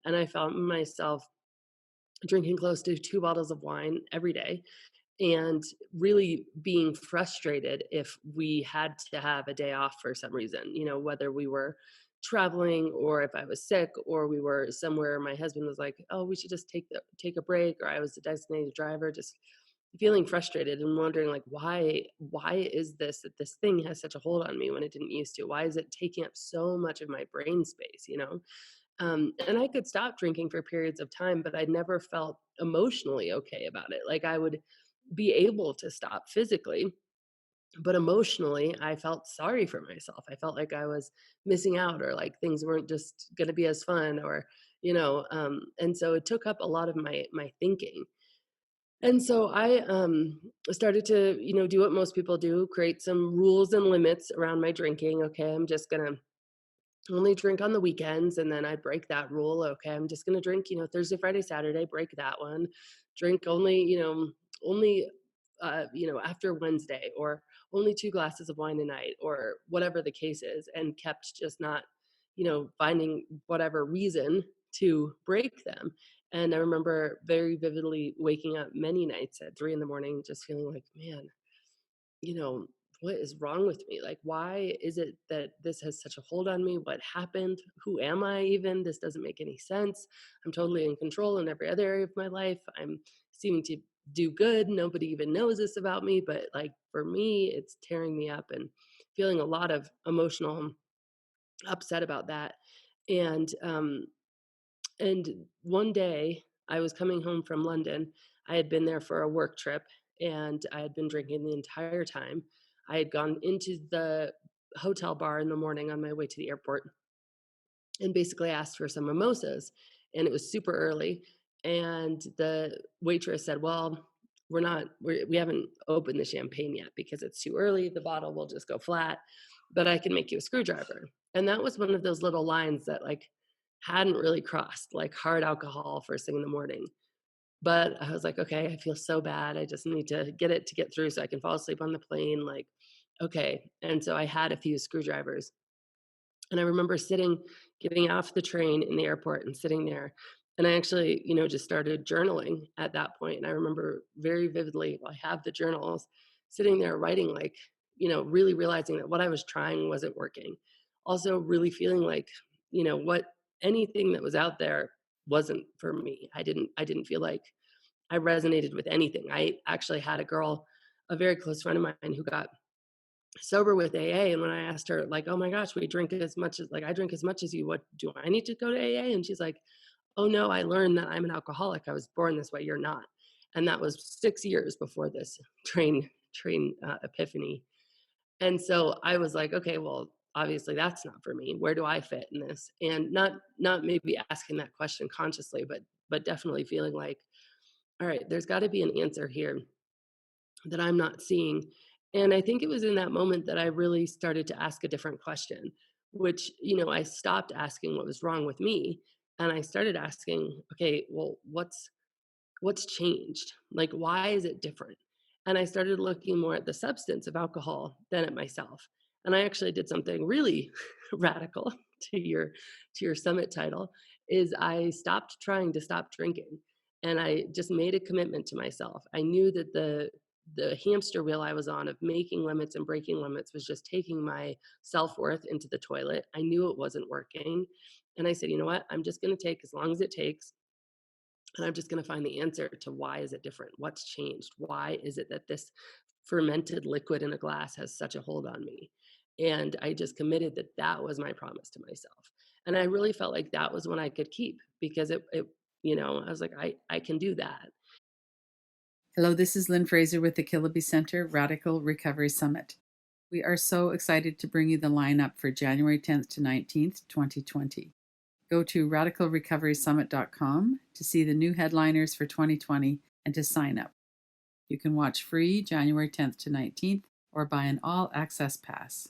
And I found myself drinking close to 2 bottles of wine every day and really being frustrated if we had to have a day off for some reason, whether we were traveling or if I was sick or we were somewhere. My husband was like, "Oh, we should just take a break," or I was the designated driver, just feeling frustrated and wondering like why is this that this thing has such a hold on me when it didn't used to? Why is it taking up so much of my brain space? And I could stop drinking for periods of time, but I never felt emotionally okay about it. Like I would be able to stop physically, but emotionally, I felt sorry for myself. I felt like I was missing out or like things weren't just going to be as fun and so it took up a lot of my thinking. And so I started to, do what most people do, create some rules and limits around my drinking. Okay, I'm just going to only drink on the weekends, and then I break that rule. Okay, I'm just gonna drink, Thursday, Friday, Saturday, break that one. Drink only, only after Wednesday, or only 2 glasses of wine a night, or whatever the case is, and kept just not, finding whatever reason to break them. And I remember very vividly waking up many nights at 3 in the morning, just feeling like, man, you know, what is wrong with me? Like, why is it that this has such a hold on me? What happened? Who am I even? This doesn't make any sense. I'm totally in control in every other area of my life. I'm seeming to do good. Nobody even knows this about me. But like for me, it's tearing me up and feeling a lot of emotional upset about that. And and one day I was coming home from London. I had been there for a work trip and I had been drinking the entire time. I had gone into the hotel bar in the morning on my way to the airport and basically asked for some mimosas. And it was super early. And the waitress said, "Well, we haven't opened the champagne yet because it's too early. The bottle will just go flat, but I can make you a screwdriver." And that was one of those little lines that like hadn't really crossed, like hard alcohol first thing in the morning. But I was like, okay, I feel so bad. I just need to get through so I can fall asleep on the plane. Like, okay. And so I had a few screwdrivers. And I remember getting off the train in the airport and sitting there. And I actually, just started journaling at that point. And I remember very vividly, I have the journals, sitting there writing, like, really realizing that what I was trying wasn't working. Also, really feeling like, what anything that was out there wasn't for me. I didn't feel like I resonated with anything. I actually had a very close friend of mine who got sober with AA, and when I asked her like, "Oh my gosh, we drink as much as like I drink as much as you. What do I need to go to AA?" And she's like, "Oh no, I learned that I'm an alcoholic. I was born this way. You're not." And that was 6 years before this epiphany. And so I was like, "Okay, well, obviously that's not for me. Where do I fit in this?" And not maybe asking that question consciously, but definitely feeling like, "All right, there's got to be an answer here that I'm not seeing." And I think it was in that moment that I really started to ask a different question, which, I stopped asking what was wrong with me and I started asking, okay, well, what's changed? Like why is it different? And I started looking more at the substance of alcohol than at myself. And I actually did something really radical to your summit title is I stopped trying to stop drinking and I just made a commitment to myself. I knew that the hamster wheel I was on of making limits and breaking limits was just taking my self-worth into the toilet. I knew it wasn't working. And I said, you know what? I'm just going to take as long as it takes. And I'm just going to find the answer to why is it different? What's changed? Why is it that this fermented liquid in a glass has such a hold on me? And I just committed that that was my promise to myself. And I really felt like that was one I could keep because I was like, I can do that. Hello, this is Lynn Fraser with the Kiloby Center Radical Recovery Summit. We are so excited to bring you the lineup for January 10th to 19th, 2020. Go to radicalrecoverysummit.com to see the new headliners for 2020 and to sign up. You can watch free January 10th to 19th or buy an all access pass.